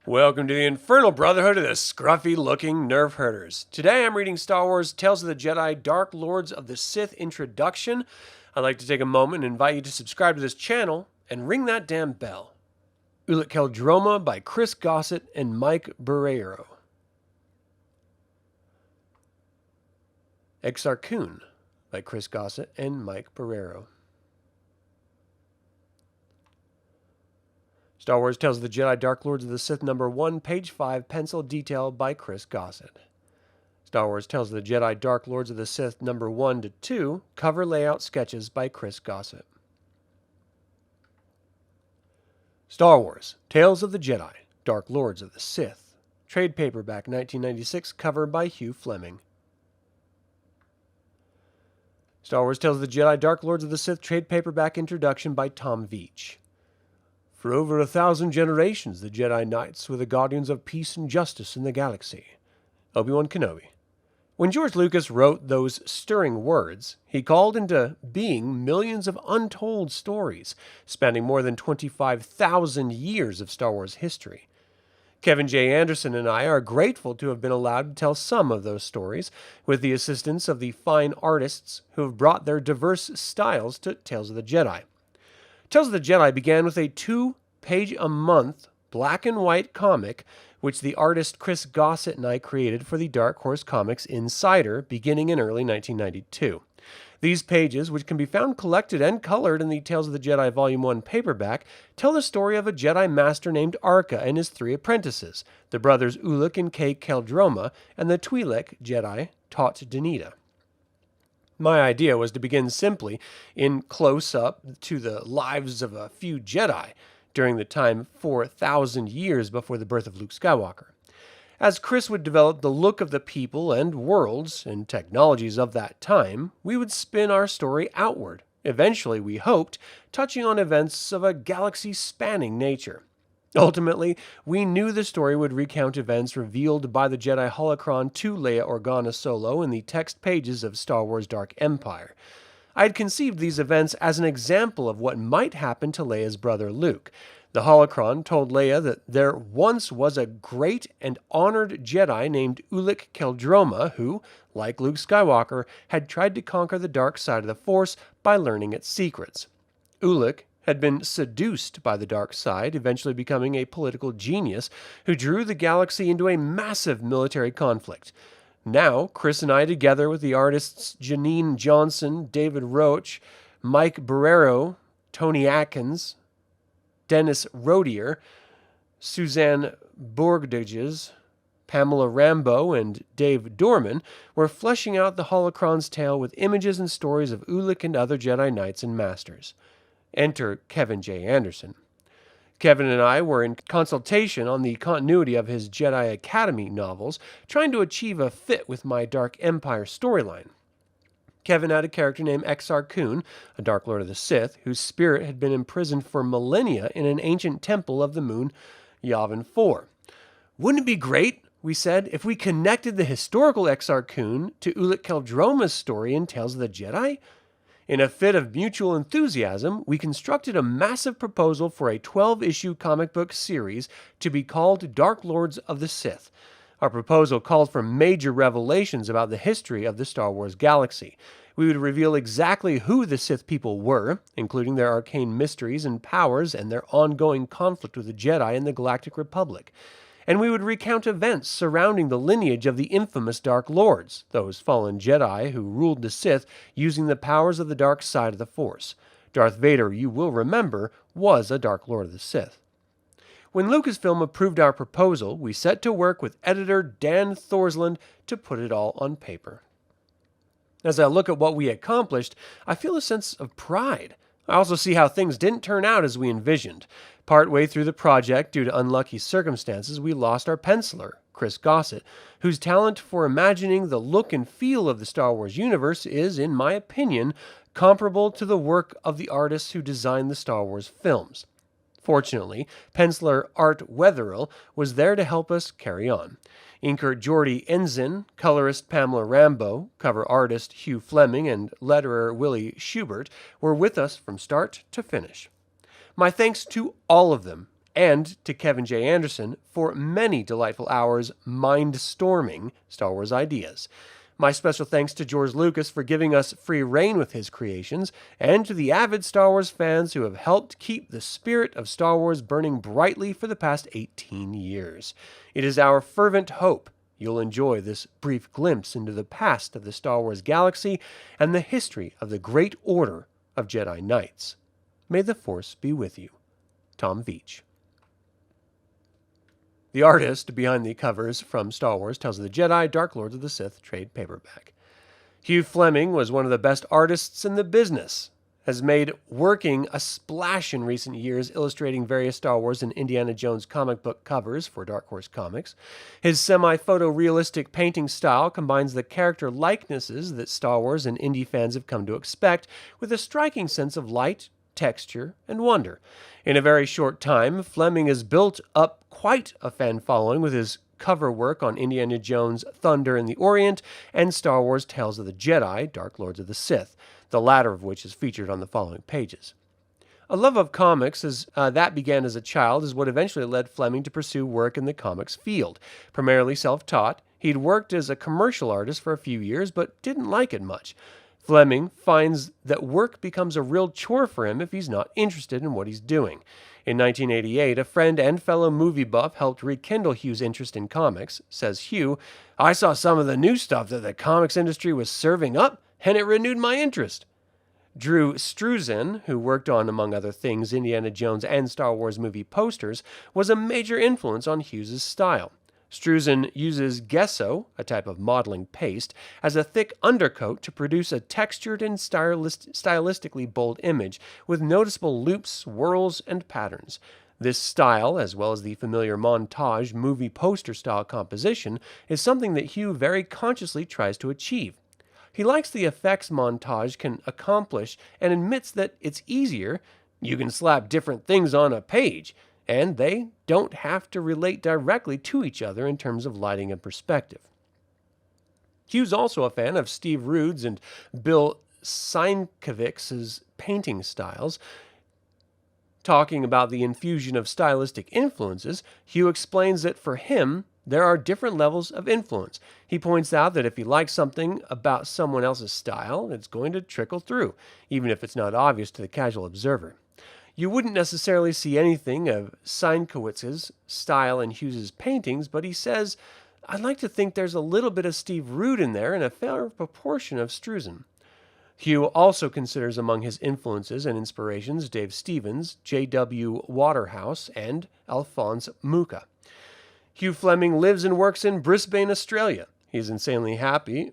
Welcome to the Infernal Brotherhood of the scruffy-looking Nerf herders. Today I'm reading Star Wars Tales of the Jedi Dark Lords of the Sith Introduction. I'd like to take a moment and invite you to subscribe to this channel and ring that damn bell. Ulic Qel-Droma by Gossett and Mike Barreiro. Exarchun by Gossett and Mike Barreiro. Star Wars Tales of the Jedi Dark Lords of the Sith #1, page 5, pencil detail by Gossett. Star Wars Tales of the Jedi Dark Lords of the Sith #1 to 2, cover layout sketches by Gossett. Star Wars Tales of the Jedi Dark Lords of the Sith, trade paperback 1996, cover by Hugh Fleming. Star Wars Tales of the Jedi Dark Lords of the Sith, trade paperback introduction by Tom Veitch. For over 1,000 generations, the Jedi Knights were the guardians of peace and justice in the galaxy. Obi-Wan Kenobi. When George Lucas wrote those stirring words, he called into being millions of untold stories, spanning more than 25,000 years of Star Wars history. Kevin J. Anderson and I are grateful to have been allowed to tell some of those stories, with the assistance of the fine artists who have brought their diverse styles to Tales of the Jedi. Tales of the Jedi began with a 2-page-a-month black and white comic, which the artist Chris Gossett and I created for the Dark Horse Comics Insider, beginning in early 1992. These pages, which can be found collected and colored in the Tales of the Jedi Volume 1 paperback, tell the story of a Jedi Master named Arca and his 3 apprentices, the brothers Ulic and Qel-Droma, and the Twi'lek Jedi taught Danita. My idea was to begin simply in close-up to the lives of a few Jedi during the time 4,000 years before the birth of Luke Skywalker. As Chris would develop the look of the people and worlds and technologies of that time, we would spin our story outward, eventually, we hoped, touching on events of a galaxy-spanning nature. Ultimately, we knew the story would recount events revealed by the Jedi holocron to Leia Organa Solo in the text pages of Star Wars Dark Empire. I had conceived these events as an example of what might happen to Leia's brother Luke. The holocron told Leia that there once was a great and honored Jedi named Ulic Qel-Droma who, like Luke Skywalker, had tried to conquer the dark side of the Force by learning its secrets. Ulic had been seduced by the dark side, eventually becoming a political genius who drew the galaxy into a massive military conflict. Now, Chris and I, together with the artists Janine Johnson, David Roach, Mike Barreiro, Tony Atkins, Dennis Rodier, Suzanne Bourgdages, Pamela Rambeau, and Dave Dorman, were fleshing out the holocron's tale with images and stories of Ulic and other Jedi Knights and Masters. Enter Kevin J. Anderson. Kevin and I were in consultation on the continuity of his Jedi Academy novels, trying to achieve a fit with my Dark Empire storyline. Kevin had a character named Exarchun, a Dark Lord of the Sith, whose spirit had been imprisoned for millennia in an ancient temple of the moon Yavin 4. Wouldn't it be great, we said, if we connected the historical Exarchun to Ulic Qel-Droma's story in Tales of the Jedi? In a fit of mutual enthusiasm, we constructed a massive proposal for a 12-issue comic book series to be called Dark Lords of the Sith. Our proposal called for major revelations about the history of the Star Wars galaxy. We would reveal exactly who the Sith people were, including their arcane mysteries and powers and their ongoing conflict with the Jedi and the Galactic Republic. And we would recount events surrounding the lineage of the infamous Dark Lords, those fallen Jedi who ruled the Sith using the powers of the dark side of the Force. Darth Vader, you will remember, was a Dark Lord of the Sith. When Lucasfilm approved our proposal, we set to work with editor Dan Thorsland to put it all on paper. As I look at what we accomplished, I feel a sense of pride. I also see how things didn't turn out as we envisioned. Partway through the project, due to unlucky circumstances, we lost our penciler, Chris Gossett, whose talent for imagining the look and feel of the Star Wars universe is, in my opinion, comparable to the work of the artists who designed the Star Wars films. Fortunately, penciler Art Wetherill was there to help us carry on. Inker Jordi Enzin, colorist Pamela Rambeau, cover artist Hugh Fleming, and letterer Willie Schubert were with us from start to finish. My thanks to all of them, and to Kevin J. Anderson for many delightful hours mind-storming Star Wars ideas. My special thanks to George Lucas for giving us free reign with his creations, and to the avid Star Wars fans who have helped keep the spirit of Star Wars burning brightly for the past 18 years. It is our fervent hope you'll enjoy this brief glimpse into the past of the Star Wars galaxy and the history of the Great Order of Jedi Knights. May the Force be with you. Tom Veach. The artist behind the covers from Star Wars Tales of the Jedi, Dark Lords of the Sith trade paperback. Hugh Fleming was one of the best artists in the business, has made working a splash in recent years illustrating various Star Wars and Indiana Jones comic book covers for Dark Horse Comics. His semi-photorealistic painting style combines the character likenesses that Star Wars and indie fans have come to expect with a striking sense of light, texture, and wonder. In a very short time, Fleming has built up quite a fan following with his cover work on Indiana Jones' Thunder in the Orient and Star Wars Tales of the Jedi, Dark Lords of the Sith, the latter of which is featured on the following pages. A love of comics that began as a child is what eventually led Fleming to pursue work in the comics field. Primarily self-taught, he'd worked as a commercial artist for a few years but didn't like it much. Fleming finds that work becomes a real chore for him if he's not interested in what he's doing. In 1988, a friend and fellow movie buff helped rekindle Hugh's interest in comics. Says Hugh, "I saw some of the new stuff that the comics industry was serving up, and it renewed my interest." Drew Struzan, who worked on, among other things, Indiana Jones and Star Wars movie posters, was a major influence on Hughes' style. Struzan uses gesso, a type of modeling paste, as a thick undercoat to produce a textured and stylistically bold image with noticeable loops, swirls, and patterns. This style, as well as the familiar montage movie poster style composition, is something that Hugh very consciously tries to achieve. He likes the effects montage can accomplish and admits that it's easier. You can slap different things on a page, and they don't have to relate directly to each other in terms of lighting and perspective. Hugh's also a fan of Steve Rude's and Bill Sienkiewicz's painting styles. Talking about the infusion of stylistic influences, Hugh explains that for him, there are different levels of influence. He points out that if he likes something about someone else's style, it's going to trickle through, even if it's not obvious to the casual observer. You wouldn't necessarily see anything of Sienkiewicz's style in Hughes's paintings, but he says, "I'd like to think there's a little bit of Steve Rude in there and a fair proportion of Struzan." Hugh also considers among his influences and inspirations Dave Stevens, J.W. Waterhouse, and Alphonse Mucha. Hugh Fleming lives and works in Brisbane, Australia. He is insanely happy,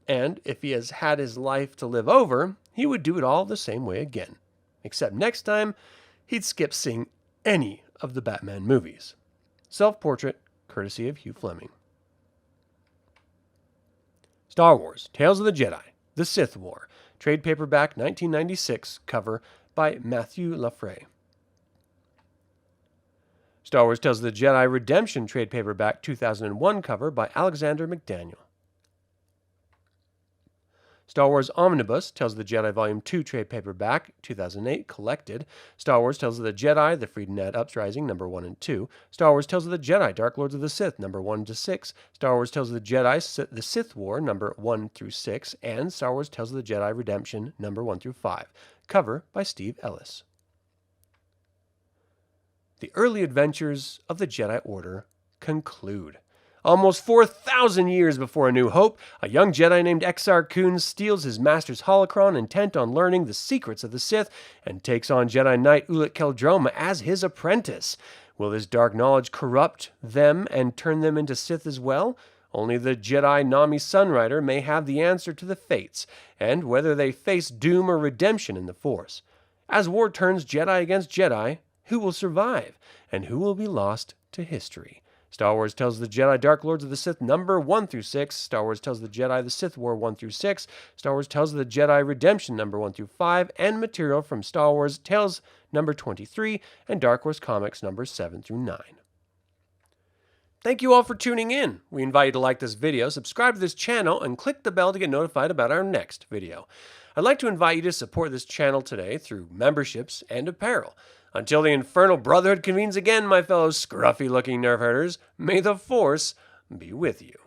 and if he has had his life to live over, he would do it all the same way again. Except next time, he'd skip seeing any of the Batman movies. Self-portrait, courtesy of Hugh Fleming. Star Wars, Tales of the Jedi, The Sith War, trade paperback 1996, cover by Matthew Lafray. Star Wars Tales of the Jedi Redemption, trade paperback 2001, cover by Alexander McDaniel. Star Wars Omnibus, Tales of the Jedi Volume 2, trade paperback, 2008, collected. Star Wars Tales of the Jedi, The Friedenad Uprising, number 1 and 2. Star Wars Tales of the Jedi, Dark Lords of the Sith, number 1 to 6. Star Wars Tales of the Jedi, The Sith War, number 1 through 6. And Star Wars Tales of the Jedi Redemption, number 1 through 5. Cover by Steve Ellis. The early adventures of the Jedi Order conclude. Almost 4,000 years before A New Hope, a young Jedi named Exar Kun steals his master's holocron intent on learning the secrets of the Sith and takes on Jedi Knight Ulic Qel-Droma as his apprentice. Will this dark knowledge corrupt them and turn them into Sith as well? Only the Jedi Nomi Sunrider may have the answer to the fates, and whether they face doom or redemption in the Force. As war turns Jedi against Jedi, who will survive, and who will be lost to history? Star Wars Tales of the Jedi Dark Lords of the Sith number 1 through 6, Star Wars Tales of the Jedi The Sith War 1 through 6, Star Wars Tales of the Jedi Redemption number 1 through 5, and material from Star Wars Tales number 23 and Dark Horse Comics numbers 7 through 9. Thank you all for tuning in. We invite you to like this video, subscribe to this channel, and click the bell to get notified about our next video. I'd like to invite you to support this channel today through memberships and apparel. Until the Infernal Brotherhood convenes again, my fellow scruffy-looking Nerf herders, may the Force be with you.